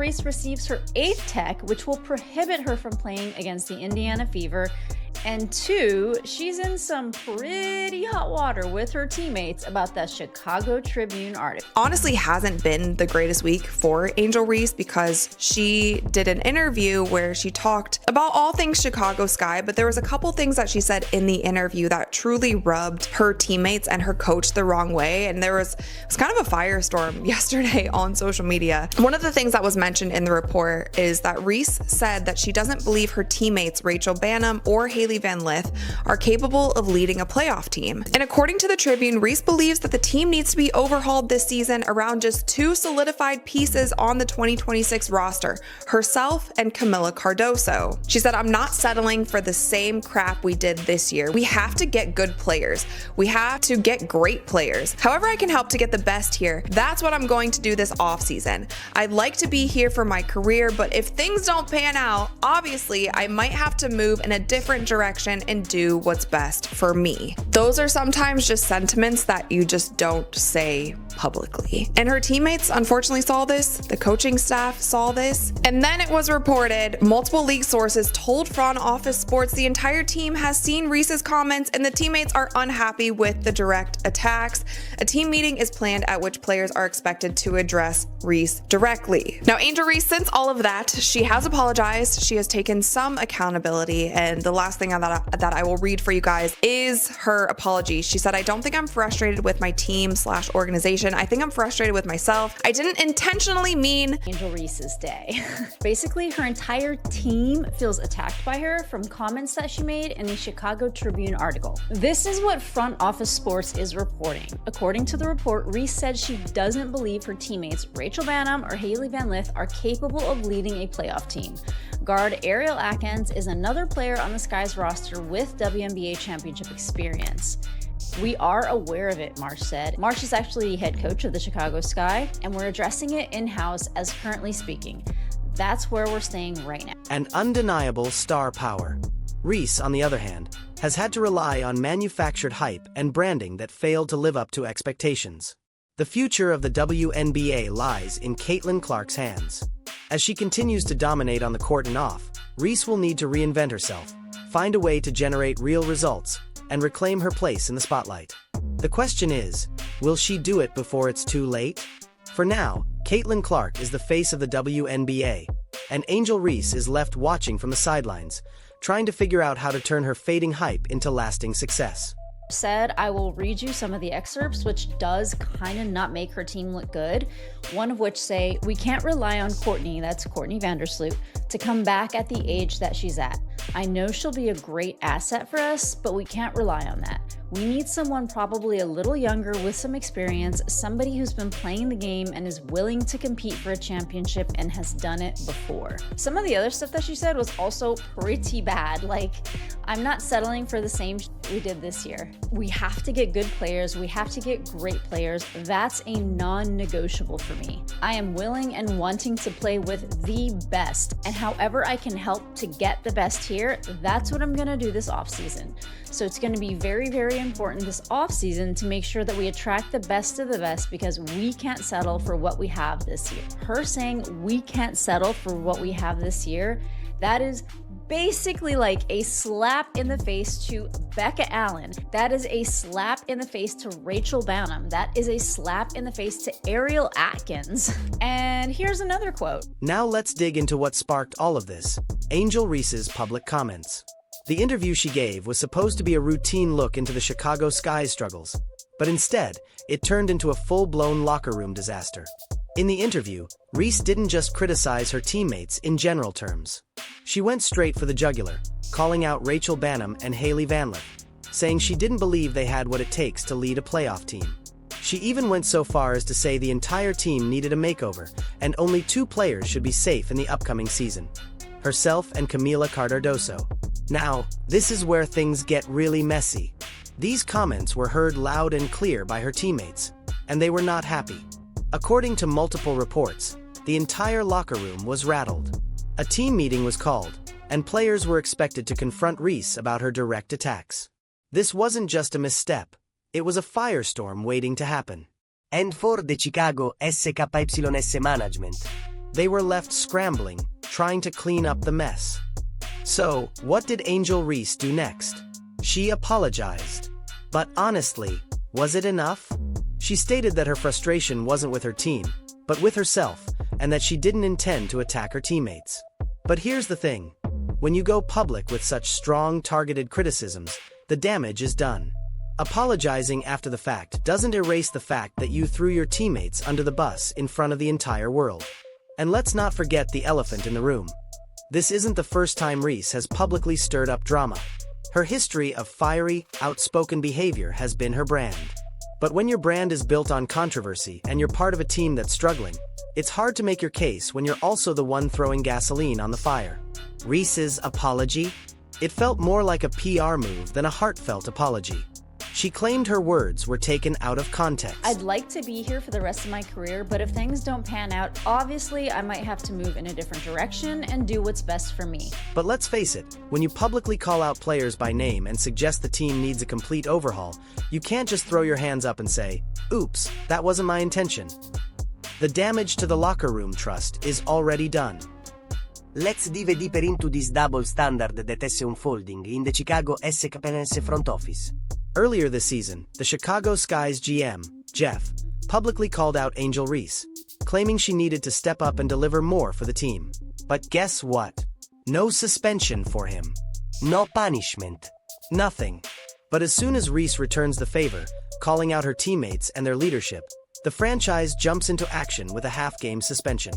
Reese receives her 8th tech, which will prohibit her from playing against the Indiana Fever. And 2, she's in some pretty hot water with her teammates about that Chicago Tribune article. Honestly, hasn't been the greatest week for Angel Reese because she did an interview where she talked about all things Chicago Sky, but there was a couple things that she said in the interview that truly rubbed her teammates and her coach the wrong way. And it was kind of a firestorm yesterday on social media. One of the things that was mentioned in the report is that Reese said that she doesn't believe her teammates Rachel Bannum or Haley Van Lith are capable of leading a playoff team. And according to the Tribune, Reese believes that the team needs to be overhauled this season around just 2 solidified pieces on the 2026 roster, herself and Camila Cardoso. She said, "I'm not settling for the same crap we did this year. We have to get good players. We have to get great players. However I can help to get the best here, that's what I'm going to do this offseason. I'd like to be here for my career, but if things don't pan out, obviously I might have to move in a different direction and do what's best for me." Those are sometimes just sentiments that you just don't say publicly. And her teammates unfortunately saw this, the coaching staff saw this, and then it was reported, multiple league sources told Front Office Sports the entire team has seen Reese's comments and the teammates are unhappy with the direct attacks. A team meeting is planned at which players are expected to address Reese directly. Now, Angel Reese, since all of that, she has apologized. She has taken some accountability, and the last thing that I will read for you guys is her apology. She said, "I don't think I'm frustrated with my team/organization. I think I'm frustrated with myself. I didn't intentionally mean..." Angel Reese's day. Basically, her entire team feels attacked by her from comments that she made in the Chicago Tribune article. This is what Front Office Sports is reporting. According to the report, Reese said she doesn't believe her teammates Rachel Bannum or Haley Van Lith are capable of leading a playoff team. Guard Ariel Atkins is another player on the Sky's roster with WNBA championship experience. "We are aware of it," Marsh said. Marsh is actually head coach of the Chicago Sky, and we're addressing it in-house as currently speaking. That's where we're staying right now. An undeniable star power. Reese, on the other hand, has had to rely on manufactured hype and branding that failed to live up to expectations. The future of the WNBA lies in Caitlin Clark's hands. As she continues to dominate on the court and off, Reese will need to reinvent herself, find a way to generate real results, and reclaim her place in the spotlight. The question is, will she do it before it's too late? For now, Caitlin Clark is the face of the WNBA, and Angel Reese is left watching from the sidelines, trying to figure out how to turn her fading hype into lasting success. Said, I will read you some of the excerpts, which does kind of not make her team look good. One of which say, "We can't rely on Courtney," that's Courtney Vandersloot, "to come back at the age that she's at. I know she'll be a great asset for us, but we can't rely on that. We need someone probably a little younger with some experience, somebody who's been playing the game and is willing to compete for a championship and has done it before." Some of the other stuff that she said was also pretty bad. Like, "I'm not settling for the same we did this year. We have to get good players. We have to get great players. That's a non-negotiable for me. I am willing and wanting to play with the best. And however I can help to get the best here, that's what I'm going to do this offseason. So it's going to be very, very important this offseason to make sure that we attract the best of the best because we can't settle for what we have this year." Her saying we can't settle for what we have this year, that is basically like a slap in the face to Becca Allen. That is a slap in the face to Rachel Bannum. That is a slap in the face to Ariel Atkins. And here's another quote. Now let's dig into what sparked all of this: Angel Reese's public comments. The interview she gave was supposed to be a routine look into the Chicago Sky's struggles, but instead, it turned into a full-blown locker room disaster. In the interview, Reese didn't just criticize her teammates in general terms. She went straight for the jugular, calling out Rachel Bannum and Haley Van Lith, saying she didn't believe they had what it takes to lead a playoff team. She even went so far as to say the entire team needed a makeover, and only 2 players should be safe in the upcoming season: herself and Camila Cardoso. Now, this is where things get really messy. These comments were heard loud and clear by her teammates, and they were not happy. According to multiple reports, the entire locker room was rattled. A team meeting was called, and players were expected to confront Reese about her direct attacks. This wasn't just a misstep, it was a firestorm waiting to happen. And for the Chicago SKYS Management, They were left scrambling, trying to clean up the mess. So, what did Angel Reese do next? She apologized. But honestly, was it enough? She stated that her frustration wasn't with her team, but with herself, and that she didn't intend to attack her teammates. But here's the thing. When you go public with such strong, targeted criticisms, the damage is done. Apologizing after the fact doesn't erase the fact that you threw your teammates under the bus in front of the entire world. And let's not forget the elephant in the room. This isn't the first time Reese has publicly stirred up drama. Her history of fiery, outspoken behavior has been her brand. But when your brand is built on controversy and you're part of a team that's struggling, it's hard to make your case when you're also the one throwing gasoline on the fire. Reese's apology? It felt more like a PR move than a heartfelt apology. She claimed her words were taken out of context. I'd like to be here for the rest of my career, but if things don't pan out, obviously I might have to move in a different direction and do what's best for me. But let's face it, when you publicly call out players by name and suggest the team needs a complete overhaul, you can't just throw your hands up and say, "Oops, that wasn't my intention." The damage to the locker room trust is already done. Let's dive deeper into this double standard that is unfolding in the Chicago SKPNS front office. Earlier this season, the Chicago Sky's GM, Jeff, publicly called out Angel Reese, claiming she needed to step up and deliver more for the team. But guess what? No suspension for him. No punishment. Nothing. But as soon as Reese returns the favor, calling out her teammates and their leadership, the franchise jumps into action with a half-game suspension.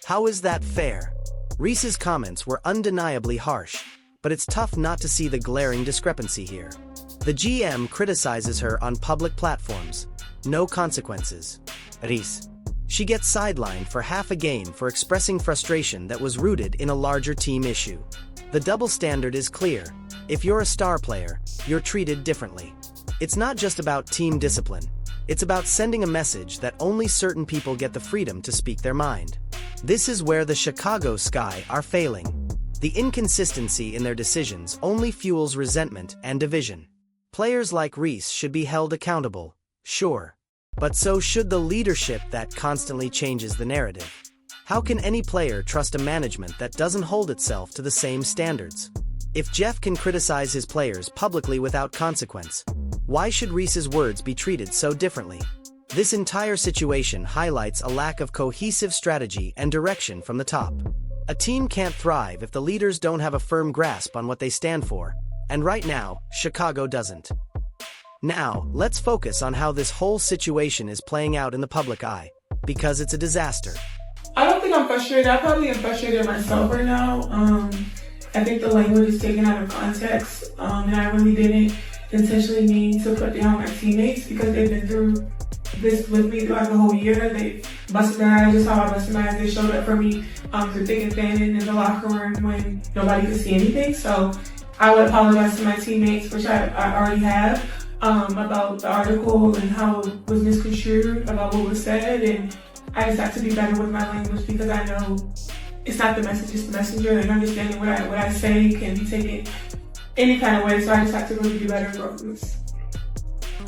How is that fair? Reese's comments were undeniably harsh, but it's tough not to see the glaring discrepancy here. The GM criticizes her on public platforms. No consequences. Reese. She gets sidelined for half a game for expressing frustration that was rooted in a larger team issue. The double standard is clear. If you're a star player, you're treated differently. It's not just about team discipline. It's about sending a message that only certain people get the freedom to speak their mind. This is where the Chicago Sky are failing. The inconsistency in their decisions only fuels resentment and division. Players like Reese should be held accountable, sure. But so should the leadership that constantly changes the narrative. How can any player trust a management that doesn't hold itself to the same standards? If Jeff can criticize his players publicly without consequence, why should Reese's words be treated so differently? This entire situation highlights a lack of cohesive strategy and direction from the top. A team can't thrive if the leaders don't have a firm grasp on what they stand for. And right now, Chicago doesn't. Now, let's focus on how this whole situation is playing out in the public eye, because it's a disaster. I don't think I'm frustrated. I probably am frustrated myself right now. I think the language is taken out of context, and I really didn't intentionally mean to put down my teammates because they've been through this with me throughout the whole year. They busted my ass, just how I busted my ass. They showed up for me through thick and thin in the locker room when nobody could see anything. So I would apologize to my teammates, which I already have, about the article and how it was misconstrued, about what was said, and I just have to be better with my language because I know it's not the message, it's the messenger, and understanding what I say can be taken any kind of way, so I just have to really be better and grow from this.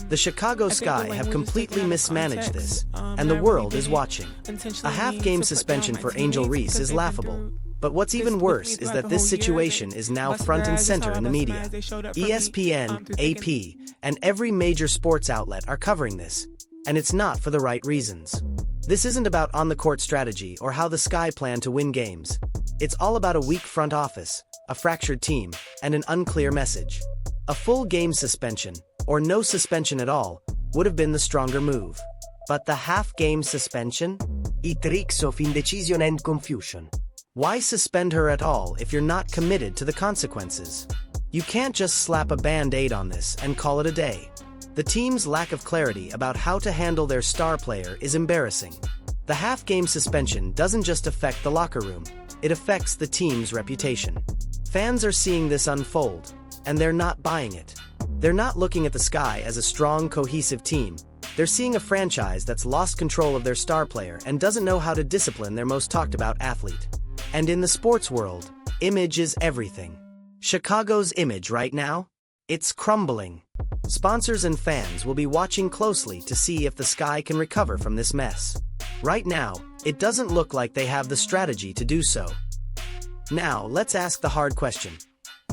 The Chicago Sky have completely mismanaged this, and the world is watching. A half-game suspension for Angel Reese is laughable. But what's even worse is that this situation is now front and center in the media. ESPN, AP, and every major sports outlet are covering this, and it's not for the right reasons. This isn't about on-the-court strategy or how the Sky plan to win games. It's all about a weak front office, a fractured team, and an unclear message. A full game suspension, or no suspension at all, would have been the stronger move. But the half-game suspension? It reeks of indecision and confusion. Why suspend her at all if you're not committed to the consequences? You can't just slap a band-aid on this and call it a day. The team's lack of clarity about how to handle their star player is embarrassing. The half-game suspension doesn't just affect the locker room, it affects the team's reputation. Fans are seeing this unfold, and they're not buying it. They're not looking at the Sky as a strong, cohesive team. They're seeing a franchise that's lost control of their star player and doesn't know how to discipline their most talked-about athlete. And in the sports world, image is everything. Chicago's image right now? It's crumbling. Sponsors and fans will be watching closely to see if the Sky can recover from this mess. Right now, it doesn't look like they have the strategy to do so. Now, let's ask the hard question.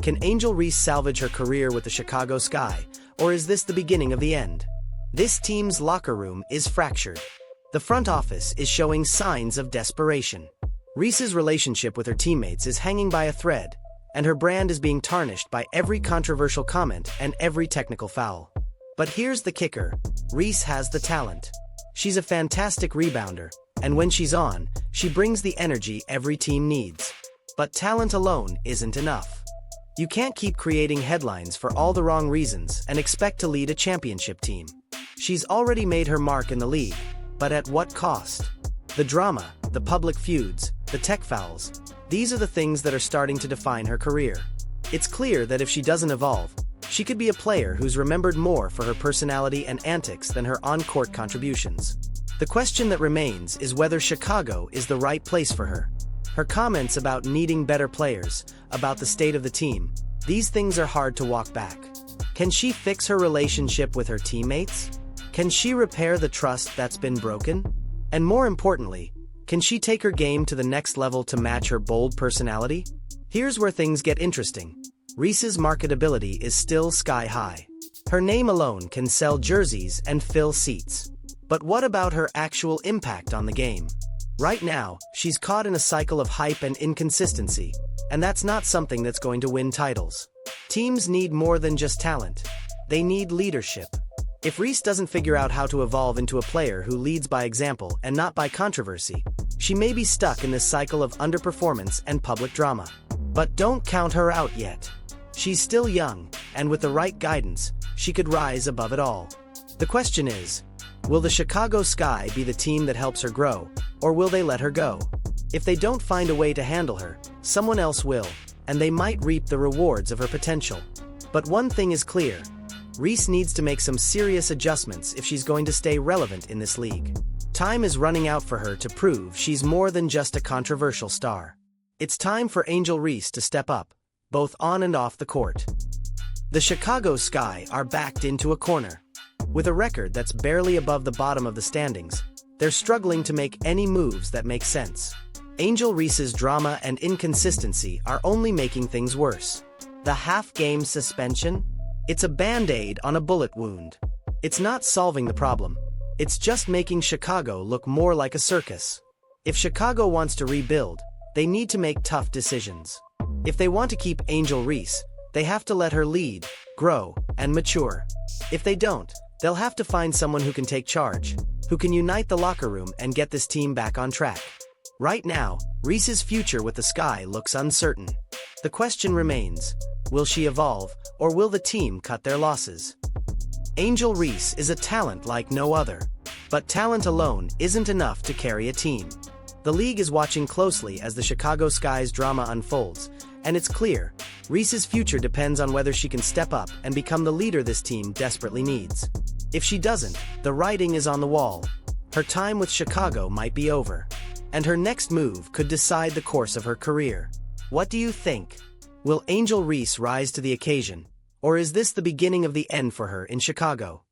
Can Angel Reese salvage her career with the Chicago Sky, or is this the beginning of the end? This team's locker room is fractured. The front office is showing signs of desperation. Reese's relationship with her teammates is hanging by a thread, and her brand is being tarnished by every controversial comment and every technical foul. But here's the kicker. Reese has the talent. She's a fantastic rebounder, and when she's on, she brings the energy every team needs. But talent alone isn't enough. You can't keep creating headlines for all the wrong reasons and expect to lead a championship team. She's already made her mark in the league, but at what cost? The drama, the public feuds, the tech fouls, these are the things that are starting to define her career. It's clear that if she doesn't evolve, she could be a player who's remembered more for her personality and antics than her on-court contributions. The question that remains is whether Chicago is the right place for her. Her comments about needing better players, about the state of the team, these things are hard to walk back. Can she fix her relationship with her teammates? Can she repair the trust that's been broken? And more importantly, can she take her game to the next level to match her bold personality? Here's where things get interesting. Reese's marketability is still sky high. Her name alone can sell jerseys and fill seats. But what about her actual impact on the game? Right now, she's caught in a cycle of hype and inconsistency, and that's not something that's going to win titles. Teams need more than just talent. They need leadership. If Reese doesn't figure out how to evolve into a player who leads by example and not by controversy, she may be stuck in this cycle of underperformance and public drama. But don't count her out yet. She's still young, and with the right guidance, she could rise above it all. The question is, will the Chicago Sky be the team that helps her grow, or will they let her go? If they don't find a way to handle her, someone else will, and they might reap the rewards of her potential. But one thing is clear. Reese needs to make some serious adjustments if she's going to stay relevant in this league. Time is running out for her to prove she's more than just a controversial star. It's time for Angel Reese to step up, both on and off the court. The Chicago Sky are backed into a corner. With a record that's barely above the bottom of the standings, they're struggling to make any moves that make sense. Angel Reese's drama and inconsistency are only making things worse. The half-game suspension? It's a band-aid on a bullet wound. It's not solving the problem. It's just making Chicago look more like a circus. If Chicago wants to rebuild, they need to make tough decisions. If they want to keep Angel Reese, they have to let her lead, grow, and mature. If they don't, they'll have to find someone who can take charge, who can unite the locker room and get this team back on track. Right now, Reese's future with the Sky looks uncertain. The question remains, will she evolve, or will the team cut their losses? Angel Reese is a talent like no other, but talent alone isn't enough to carry a team. The league is watching closely as the Chicago Sky's drama unfolds, and it's clear, Reese's future depends on whether she can step up and become the leader this team desperately needs. If she doesn't, the writing is on the wall. Her time with Chicago might be over, and her next move could decide the course of her career. What do you think? Will Angel Reese rise to the occasion, or is this the beginning of the end for her in Chicago?